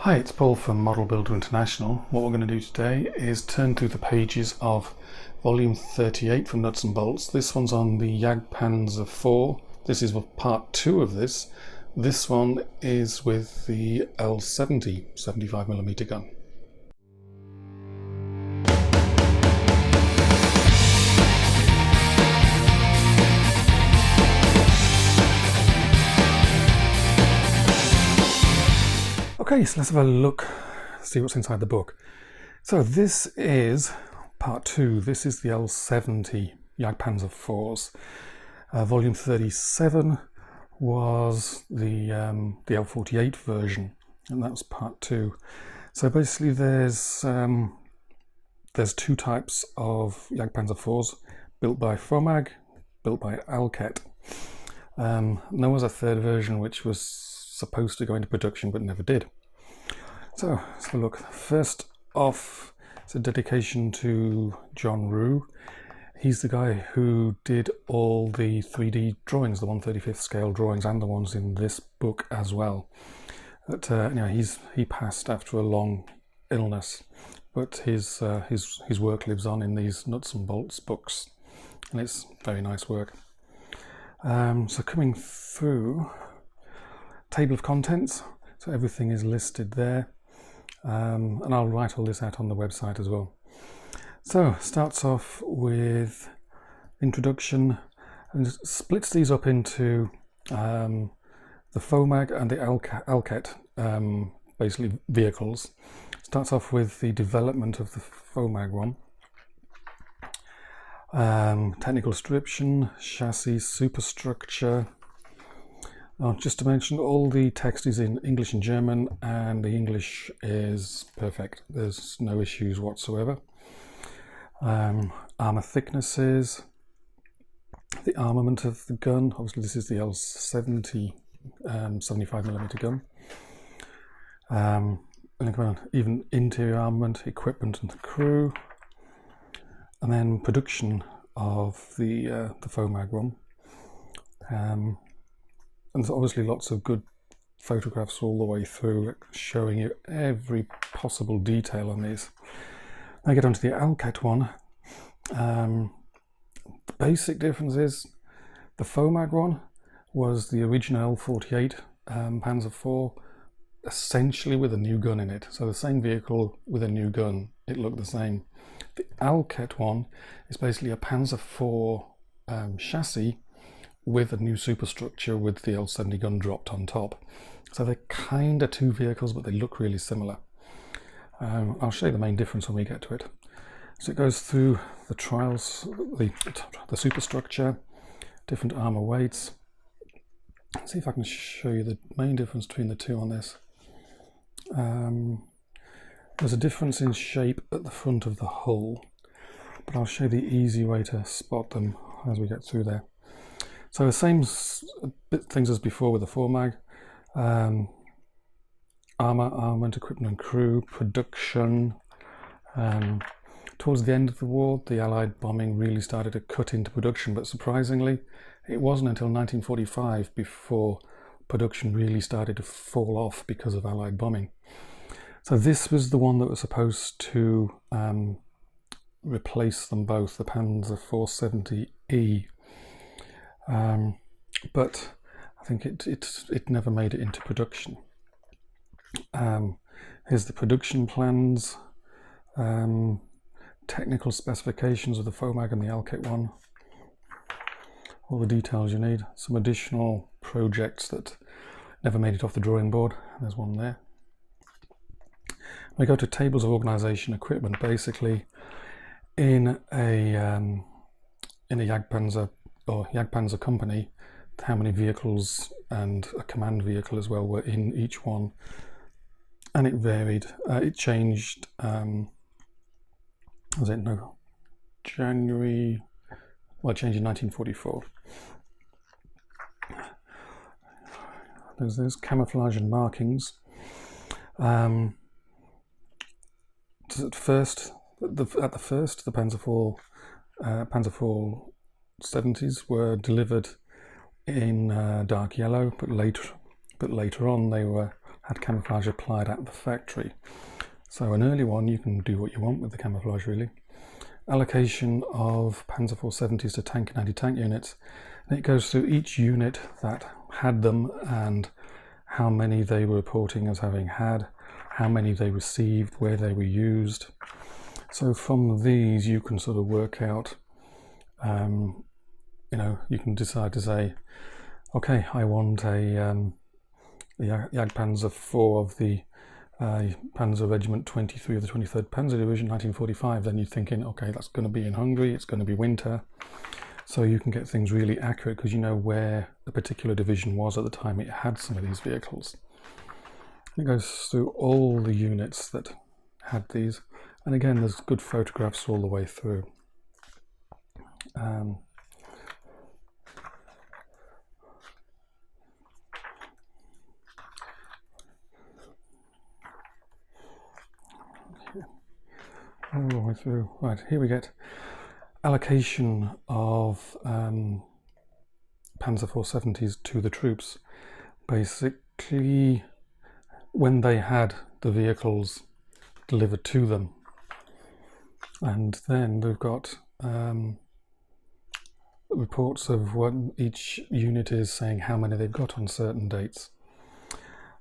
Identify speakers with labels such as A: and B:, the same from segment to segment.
A: Hi, it's Paul from Model Builder International. What we're going to do today is turn through the pages of volume 38 from Nuts and Bolts. This one's on the Jagdpanzer 4. This is part 2 of this. This one is with the L70 75mm gun. Okay, so let's have a look, see what's inside the book. So this is part 2. This is the L70 Jagdpanzer 4s. Volume 37 was the L.38 version, and that was part 2. So basically there's two types of Jagdpanzer 4s, built by FOMAG, built by Alket. And there was a third version which was supposed to go into production but never did. So let's have a look. First off, it's a dedication to John Rue. He's the guy who did all the 3D drawings, the 1/35th scale drawings, and the ones in this book as well. But he passed after a long illness, but his work lives on in these Nuts and Bolts books, and it's very nice work. So coming through, table of contents. So everything is listed there. And I'll write all this out on the website as well. So starts off with introduction and splits these up into the FOMAG and the Alket basically vehicles. Starts off with the development of the FOMAG one. Technical description, chassis, superstructure. Just to mention, all the text is in English and German, and the English is perfect. There's no issues whatsoever. Armour thicknesses, the armament of the gun. Obviously this is the L70 75mm gun. And even interior armament, equipment and the crew. And then production of the FOMAG one. And there's obviously lots of good photographs all the way through, showing you every possible detail on these. I get onto the Alket one. The basic difference is the FOMAG one was the original L.38 Panzer IV, essentially with a new gun in it. So the same vehicle with a new gun, it looked the same. The Alket one is basically a Panzer IV chassis with a new superstructure with the L70 gun dropped on top. So they're kind of two vehicles, but they look really similar. I'll show you the main difference when we get to it. So it goes through the trials, the superstructure, different armor weights. Let's see if I can show you the main difference between the two on this. There's a difference in shape at the front of the hull, but I'll show you the easy way to spot them as we get through there. So the same things as before with the FOMAG. Armour, armament, equipment and crew, production. Towards the end of the war, the Allied bombing really started to cut into production, but surprisingly, it wasn't until 1945 before production really started to fall off because of Allied bombing. So this was the one that was supposed to replace them both, the Panzer 470E. But I think it never made it into production. Here's the production plans, technical specifications of the FOMAG and the Alket one, all the details you need, some additional projects that never made it off the drawing board. There's one there. We go to tables of organisation equipment. Basically, in a Jagdpanzer or Jagdpanzer company, how many vehicles and a command vehicle as well were in each one, and it varied. It changed. Was it January? Well, it changed in 1944. There's camouflage and markings. At first, the Panzer IV 70s were delivered in dark yellow, but later on they had camouflage applied at the factory. So an early one, you can do what you want with the camouflage really. Allocation of Panzer 470s to tank and anti-tank units. And it goes through each unit that had them and how many they were reporting as having had, how many they received, where they were used. So from these you can sort of work out, you can decide to say, okay, I want a Jagdpanzer 4 of the Panzer Regiment 23 of the 23rd Panzer Division, 1945. Then you're thinking, okay, that's going to be in Hungary, it's going to be winter. So you can get things really accurate because you know where a particular division was at the time it had some of these vehicles. It goes through all the units that had these. And again, there's good photographs all the way through. All the way through. Right, here we get allocation of Panzer 470s to the troops. Basically, when they had the vehicles delivered to them. And then we've got reports of what each unit is saying, how many they've got on certain dates.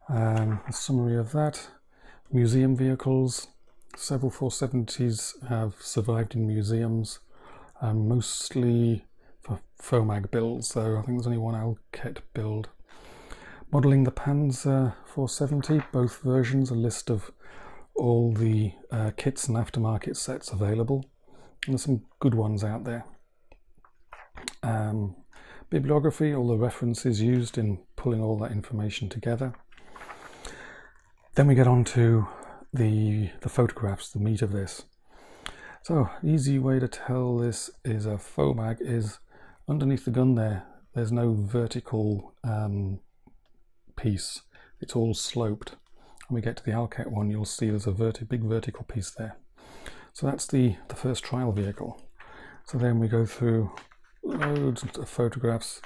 A: A summary of that. Museum vehicles. Several 470s have survived in museums, mostly for FOMAG builds, so I think there's only one Alket build. Modelling the Panzer 470, both versions, a list of all the kits and aftermarket sets available, and there's some good ones out there. Bibliography, all the references used in pulling all that information together. Then we get on to the photographs, the meat of this. So, easy way to tell this is a FOMAG is underneath the gun there. There's no vertical piece. It's all sloped. When we get to the Alket one, you'll see there's a big vertical piece there. So that's the first trial vehicle. So then we go through loads of photographs,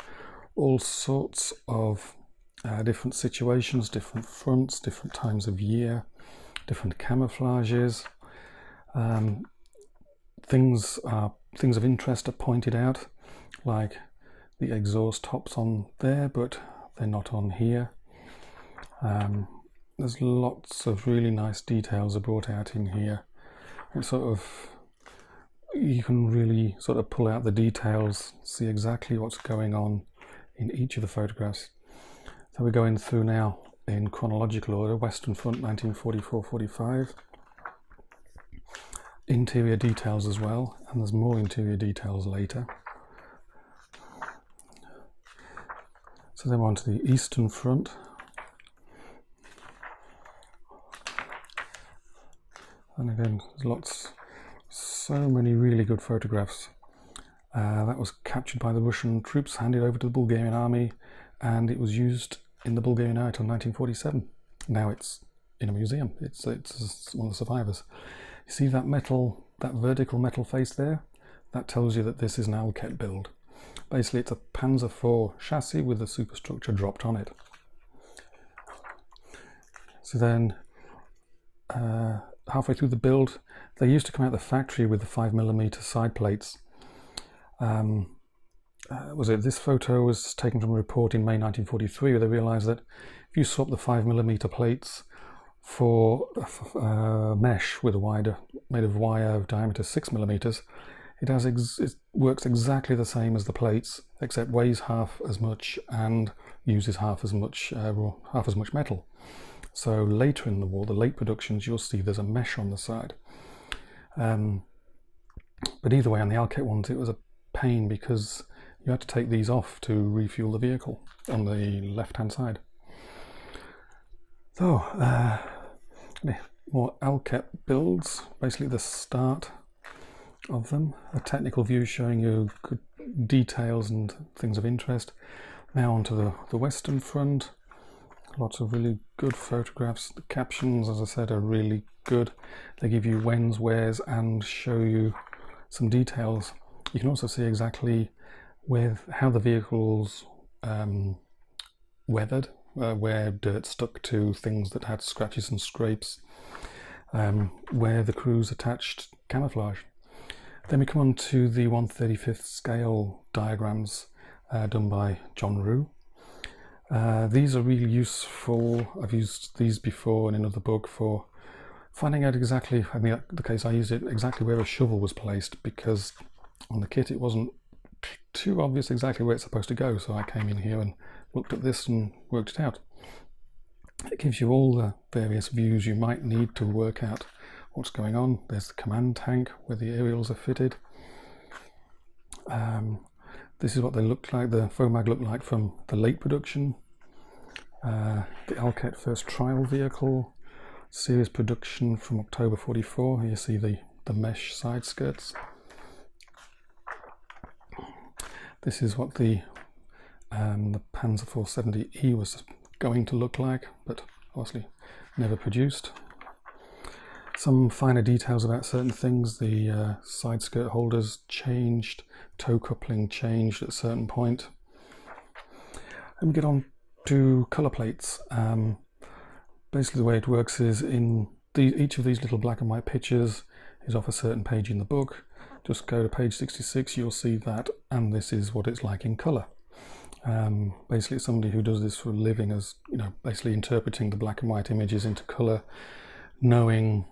A: all sorts of different situations, different fronts, different times of year, different camouflages. Things of interest are pointed out, like the exhaust tops on there, but they're not on here. There's lots of really nice details are brought out in here. It's you can really sort of pull out the details, see exactly what's going on in each of the photographs. So we're going through now in chronological order. Western Front 1944-45. Interior details as well, and there's more interior details later. So then we're on to the Eastern Front. And again, there's so many really good photographs. That was captured by the Russian troops, handed over to the Bulgarian army, and it was used in the Bulgarian army until 1947. Now it's in a museum. It's one of the survivors. You see that vertical metal face there? That tells you that this is an Alket build. Basically, it's a Panzer IV chassis with the superstructure dropped on it. So then, halfway through the build, they used to come out of the factory with the 5mm side plates. This photo was taken from a report in May 1943 where they realised that if you swap the 5mm plates for mesh with made of wire of diameter 6mm, it works exactly the same as the plates, except weighs half as much and uses half as much metal. So later in the war, the late productions, you'll see there's a mesh on the side. But either way, on the Alket ones, it was a pain because you had to take these off to refuel the vehicle on the left-hand side. So, more Alket builds, basically the start of them. A technical view showing you good details and things of interest. Now onto the Western Front. Lots of really good photographs. The captions, as I said, are really good. They give you whens, wheres, and show you some details. You can also see exactly how the vehicle's weathered, where dirt stuck to things that had scratches and scrapes, where the crews attached camouflage. Then we come on to the 1/35th scale diagrams done by John Rue. These are really useful. I've used these before in another book for finding out exactly, in the case I used it, exactly where a shovel was placed, because on the kit it wasn't too obvious exactly where it's supposed to go, so I came in here and looked at this and worked it out. It gives you all the various views you might need to work out what's going on. There's the command tank where the aerials are fitted. This is what they look like, the FOMAG looked like from the late production. The Alcat first trial vehicle, series production from October 44. You see the mesh side skirts. This is what the Panzer 470E was going to look like, but obviously never produced. Some finer details about certain things. The side skirt holders changed, toe coupling changed at a certain point. And we get on to colour plates. Basically the way it works is each of these little black and white pictures is off a certain page in the book. Just go to page 66, you'll see that, and this is what it's like in colour. Basically it's somebody who does this for a living, as basically interpreting the black and white images into colour, knowing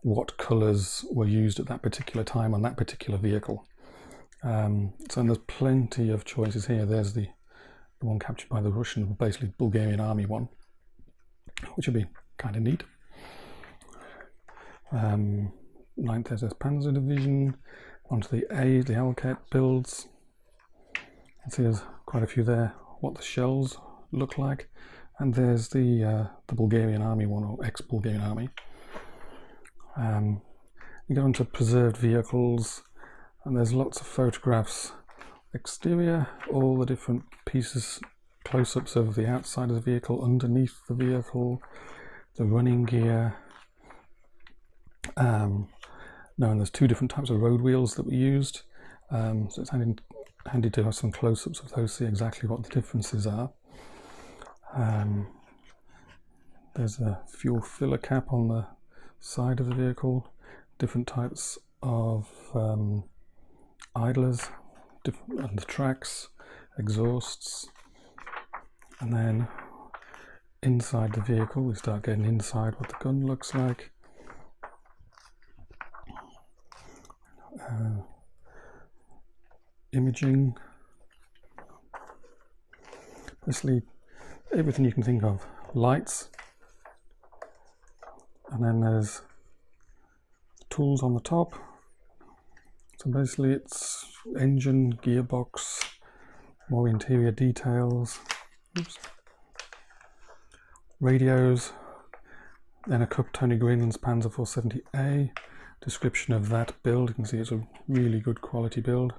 A: what colours were used at that particular time on that particular vehicle. So there's plenty of choices here. There's the one captured by the Russian, basically Bulgarian army one, which would be kind of neat. 9th SS Panzer Division, onto the A, the Alcat builds. You see there's quite a few there, what the shells look like. And there's the Bulgarian army one, or ex-Bulgarian army. You go on to preserved vehicles, and there's lots of photographs. Exterior, all the different pieces, close-ups of the outside of the vehicle, underneath the vehicle, the running gear. And there's two different types of road wheels that we used, so it's handy to have some close-ups of those, see exactly what the differences are. There's a fuel filler cap on the side of the vehicle, different types of idlers, and the tracks, exhausts, and then inside the vehicle we start getting inside what the gun looks like. Imaging, basically everything you can think of. Lights, and then there's tools on the top. So basically it's engine, gearbox, more interior details. Oops. Radios, then a Tony Greenland's Panzer 470A. Description of that build, you can see it's a really good quality build.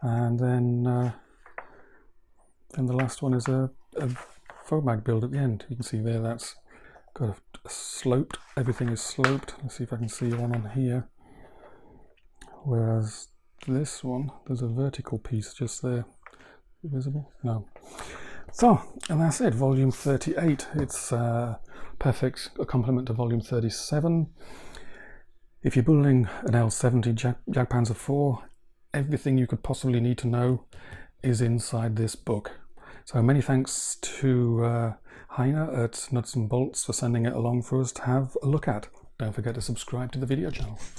A: And then the last one is a FOMAG build at the end. You can see there that's got a sloped, everything is sloped. Let's see if I can see one on here. Whereas this one, there's a vertical piece just there. Is it visible? No. So, and that's it, volume 38. It's perfect complement to volume 37. If you're building an L70 Jagdpanzer 4, everything you could possibly need to know is inside this book. So many thanks to Heiner at Nuts and Bolts for sending it along for us to have a look at. Don't forget to subscribe to the video channel.